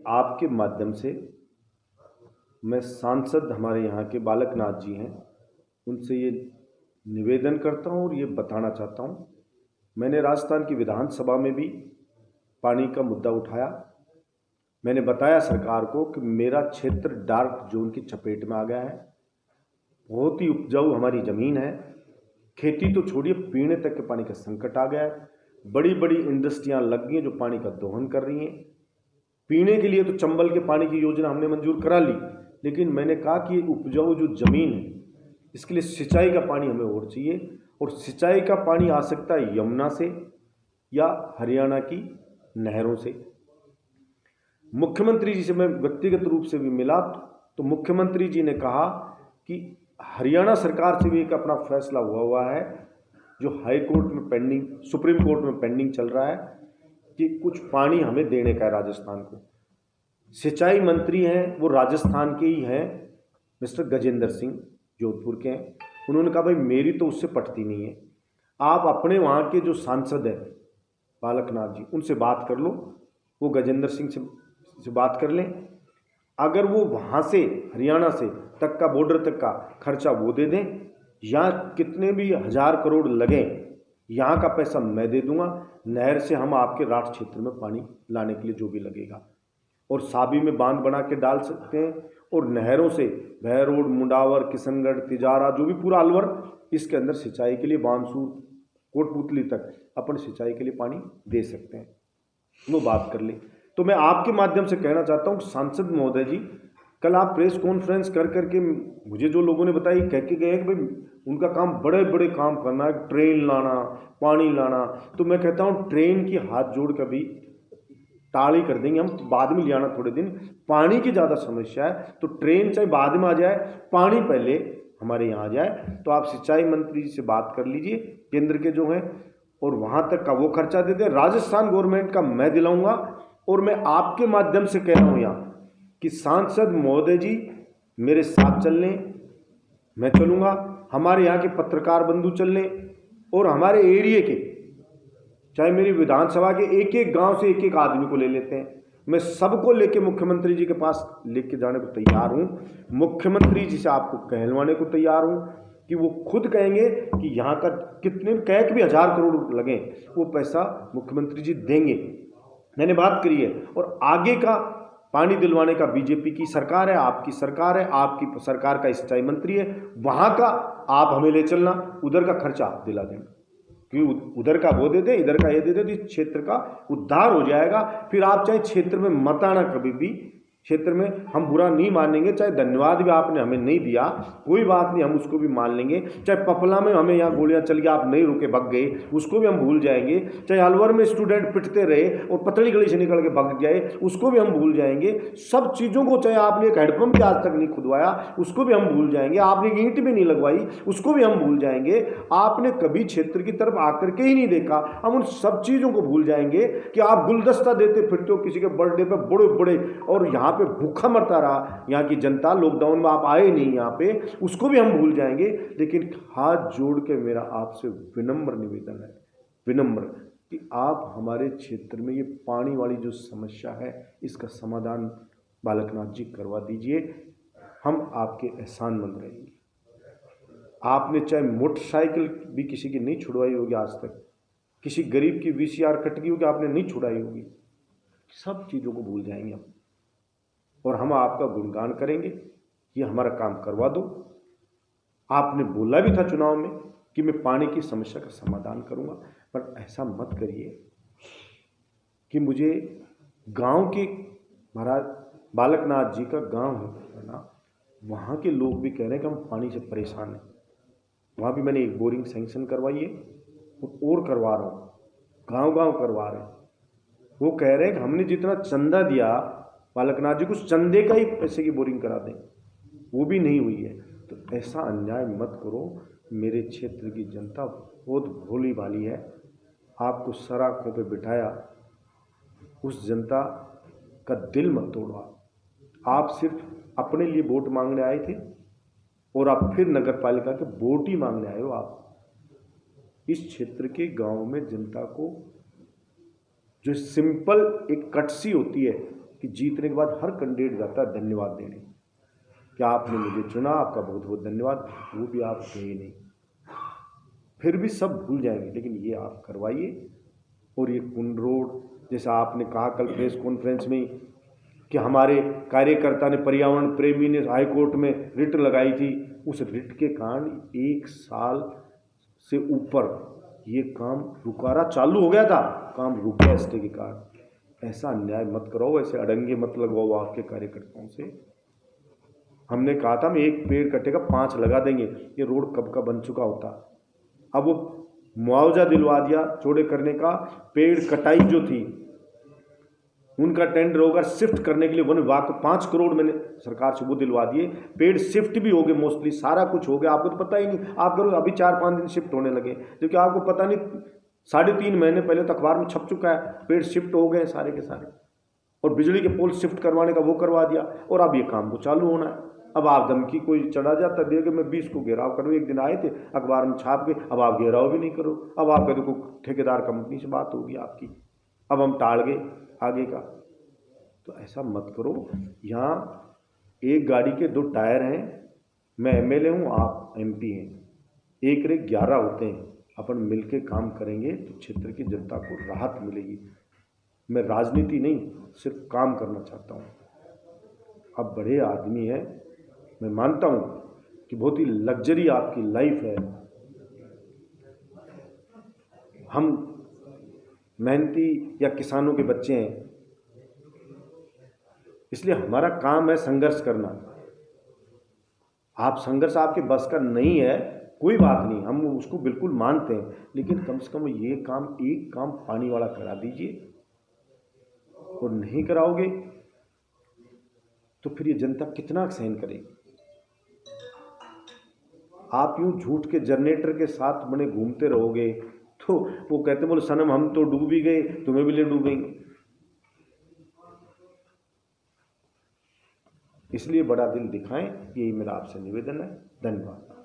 आपके माध्यम से मैं सांसद हमारे यहाँ के बालक नाथ जी हैं, उनसे ये निवेदन करता हूँ और ये बताना चाहता हूँ। मैंने राजस्थान की विधानसभा में भी पानी का मुद्दा उठाया। मैंने बताया सरकार को कि मेरा क्षेत्र डार्क जोन की चपेट में आ गया है। बहुत ही उपजाऊ हमारी ज़मीन है, खेती तो छोड़िए, पीने तक के पानी का संकट आ गया है। बड़ी बड़ी इंडस्ट्रियाँ लग गई हैं जो पानी का दोहन कर रही हैं। पीने के लिए तो चंबल के पानी की योजना हमने मंजूर करा ली, लेकिन मैंने कहा कि उपजाऊ जो ज़मीन है इसके लिए सिंचाई का पानी हमें और चाहिए, और सिंचाई का पानी आ सकता है यमुना से या हरियाणा की नहरों से। मुख्यमंत्री जी से मैं व्यक्तिगत रूप से भी मिला तो मुख्यमंत्री जी ने कहा कि हरियाणा सरकार से भी एक अपना फैसला हुआ है जो हाई कोर्ट में पेंडिंग, सुप्रीम कोर्ट में पेंडिंग चल रहा है कि कुछ पानी हमें देने का है राजस्थान को। सिंचाई मंत्री हैं वो राजस्थान के ही हैं, मिस्टर गजेंद्र सिंह, जोधपुर के हैं। उन्होंने कहा भाई मेरी तो उससे पटती नहीं है, आप अपने वहाँ के जो सांसद हैं बालक नाथ जी, उनसे बात कर लो, वो गजेंद्र सिंह से बात कर लें। अगर वो वहाँ से हरियाणा से तक का बॉर्डर तक का खर्चा वो दे दें, या कितने भी 1000 करोड़ लगें, यहाँ का पैसा मैं दे दूंगा। नहर से हम आपके राठ क्षेत्र में पानी लाने के लिए जो भी लगेगा, और साबी में बांध बना के डाल सकते हैं, और नहरों से भैरोड, मुंडावर, किशनगढ़, तिजारा, जो भी पूरा अलवर, इसके अंदर सिंचाई के लिए बानसूर, कोटपुतली तक अपन सिंचाई के लिए पानी दे सकते हैं। वो बात कर ले। तो मैं आपके माध्यम से कहना चाहता हूँ सांसद महोदय जी, कल आप प्रेस कॉन्फ्रेंस कर करके मुझे जो लोगों ने बताया कह के गए कि भाई उनका काम बड़े बड़े काम करना है, ट्रेन लाना, पानी लाना। तो मैं कहता हूँ ट्रेन की हाथ जोड़ कर भी टाली कर देंगे हम, बाद में ले आना थोड़े दिन। पानी की ज़्यादा समस्या है तो ट्रेन चाहे बाद में आ जाए, पानी पहले हमारे यहाँ आ जाए। तो आप सिंचाई मंत्री जी से बात कर लीजिए, केंद्र के जो हैं, और वहाँ तक का वो खर्चा दे दें। राजस्थान गवर्नमेंट का मैं दिलाऊंगा, और मैं आपके माध्यम से कह रहा हूँ यहाँ कि सांसद महोदय जी मेरे साथ चल लें, मैं चलूँगा, हमारे यहाँ के पत्रकार बंधु चल लें, और हमारे एरिए के चाहे मेरी विधानसभा के एक एक गांव से एक एक आदमी को ले लेते हैं। मैं सबको लेके मुख्यमंत्री जी के पास लेके जाने को तैयार हूँ। मुख्यमंत्री जी से आपको कहलवाने को तैयार हूँ कि वो खुद कहेंगे कि यहाँ का कितने कह के भी 1000 करोड़ लगे, वो पैसा मुख्यमंत्री जी देंगे। मैंने बात करी है, और आगे का पानी दिलवाने का बीजेपी की सरकार है, आपकी सरकार है, आपकी सरकार का सिंचाई मंत्री है, वहाँ का आप हमें ले चलना, उधर का खर्चा आप दिला देंगे, क्योंकि उधर का वो दे दे, इधर का ये दे दे, तो इस क्षेत्र का उद्धार हो जाएगा। फिर आप चाहे क्षेत्र में मत आना, कभी भी क्षेत्र में हम बुरा नहीं मानेंगे। चाहे धन्यवाद भी आपने हमें नहीं दिया, कोई बात नहीं, हम उसको भी मान लेंगे। चाहे पपला में हमें यहाँ गोलियां चल गई, आप नहीं रुके भग गए, उसको भी हम भूल जाएंगे। चाहे अलवर में स्टूडेंट पिटते रहे और पतली गली से निकल के भग जाए, उसको भी हम भूल जाएंगे। सब चीज़ों को, चाहे आपने एक हैंडपम्प भी आज तक नहीं खुदवाया, उसको भी हम भूल जाएंगे। आपने ईंट भी नहीं लगवाई, उसको भी हम भूल जाएंगे। आपने कभी क्षेत्र की तरफ आकर के ही नहीं देखा, हम उन सब चीज़ों को भूल जाएंगे। कि आप गुलदस्ता देते फिरते हो किसी के बर्थडे पे बड़े बड़े, और यहाँ पे भूखा मरता रहा यहाँ की जनता, लॉकडाउन में आप आए नहीं यहाँ पे, उसको भी हम भूल जाएंगे। लेकिन हाथ जोड़ के मेरा आपसे विनम्र निवेदन है, विनम्र, कि आप हमारे क्षेत्र में ये पानी वाली जो समस्या है इसका समाधान बालक नाथ जी करवा दीजिए। हम आपके एहसानमंद रहेंगे। आपने चाहे मोटरसाइकिल भी किसी की नहीं छुड़वाई होगी आज तक, किसी गरीब की VCR कट गई होगी, आपने नहीं छुड़ाई होगी। सब चीज़ों को भूल जाएंगे हम, और हम आपका गुणगान करेंगे कि हमारा काम करवा दो। आपने बोला भी था चुनाव में कि मैं पानी की समस्या का समाधान करूंगा, पर ऐसा मत करिए कि मुझे गांव के, महाराज बालक नाथ जी का गांव है ना, वहाँ के लोग भी कह रहे हैं कि हम पानी से परेशान हैं। वहाँ भी मैंने एक बोरिंग सैंक्शन करवाई है, और करवा रहा हूँ, गांव गांव करवा रहे हैं। वो कह रहे हैं कि हमने जितना चंदा दिया बालक नाथ जी को, चंदे का ही पैसे की बोरिंग करा दें, वो भी नहीं हुई है। तो ऐसा अन्याय मत करो। मेरे क्षेत्र की जनता बहुत भोली भाली है, आपको सराखों पे बिठाया, उस जनता का दिल मत तोड़वा। आप सिर्फ अपने लिए वोट मांगने आए थे, और आप फिर नगर पालिका के वोट ही मांगने आए हो। आप इस क्षेत्र के गांव में जनता को जो सिंपल एक कटसी होती है कि जीतने के बाद हर कैंडिडेट जाता है धन्यवाद देने कि आपने मुझे चुना, आपका बहुत बहुत धन्यवाद। वो भी आप गए नहीं, फिर भी सब भूल जाएंगे, लेकिन ये आप करवाइए। और ये कुंड रोड, जैसा आपने कहा कल प्रेस कॉन्फ्रेंस में कि हमारे कार्यकर्ता ने, पर्यावरण प्रेमी ने हाई कोर्ट में रिट लगाई थी, उस रिट के कारण 1 साल से ऊपर ये काम रुका रहा, चालू हो गया था, काम रुक गया स्टे के कारण। ऐसा अन्याय मत करो, ऐसे अड़ंगे मत लगवाओ आपके कार्यकर्ताओं से। हमने कहा था हम 1 पेड़ कटेगा 5 लगा देंगे, ये रोड कब का बन चुका होता। अब वो मुआवजा दिलवा दिया चौड़े करने का, पेड़ कटाई जो थी उनका टेंडर होगा शिफ्ट करने के लिए, वन विभाग को 5 करोड़ मैंने सरकार से वो दिलवा दिए, पेड़ शिफ्ट भी हो गए, मोस्टली सारा कुछ हो गया। आपको तो पता ही नहीं, आप करो अभी 4-5 दिन शिफ्ट होने लगे, क्योंकि आपको पता नहीं 3.5 महीने पहले तो अखबार में छप चुका है, पेड़ शिफ्ट हो गए सारे के सारे। और बिजली के पोल शिफ्ट करवाने का वो करवा दिया, और अब ये काम को चालू होना है। अब आप धमकी कोई चढ़ा जाता दे कि मैं 20 को घेराव करूँ, एक दिन आए थे अखबार में छाप के, अब आप घेराव भी नहीं करो। अब आप कहते को ठेकेदार कंपनी से बात होगी आपकी, अब हम टाल गए आगे का। तो ऐसा मत करो। यहाँ एक गाड़ी के 2 टायर हैं, मैं एमएलए हूँ, आप एमपी हैं, 1 रे 11 होते हैं। अपन मिलके काम करेंगे तो क्षेत्र की जनता को राहत मिलेगी। मैं राजनीति नहीं, सिर्फ काम करना चाहता हूँ। आप बड़े आदमी हैं, मैं मानता हूँ कि बहुत ही लग्जरी आपकी लाइफ है। हम मेहनती या किसानों के बच्चे हैं, इसलिए हमारा काम है संघर्ष करना। आप संघर्ष आपके बस का नहीं है, कोई बात नहीं, हम उसको बिल्कुल मानते हैं, लेकिन कम से कम ये काम, एक काम पानी वाला करा दीजिए। और नहीं कराओगे तो फिर ये जनता कितना सहन करेगी। आप यूं झूठ के जनरेटर के साथ बने घूमते रहोगे तो वो कहते बोले सनम हम तो डूब ही गए, तुम्हें भी ले डूबेंगे। इसलिए बड़ा दिल दिखाएं, यही मेरा आपसे निवेदन है। धन्यवाद।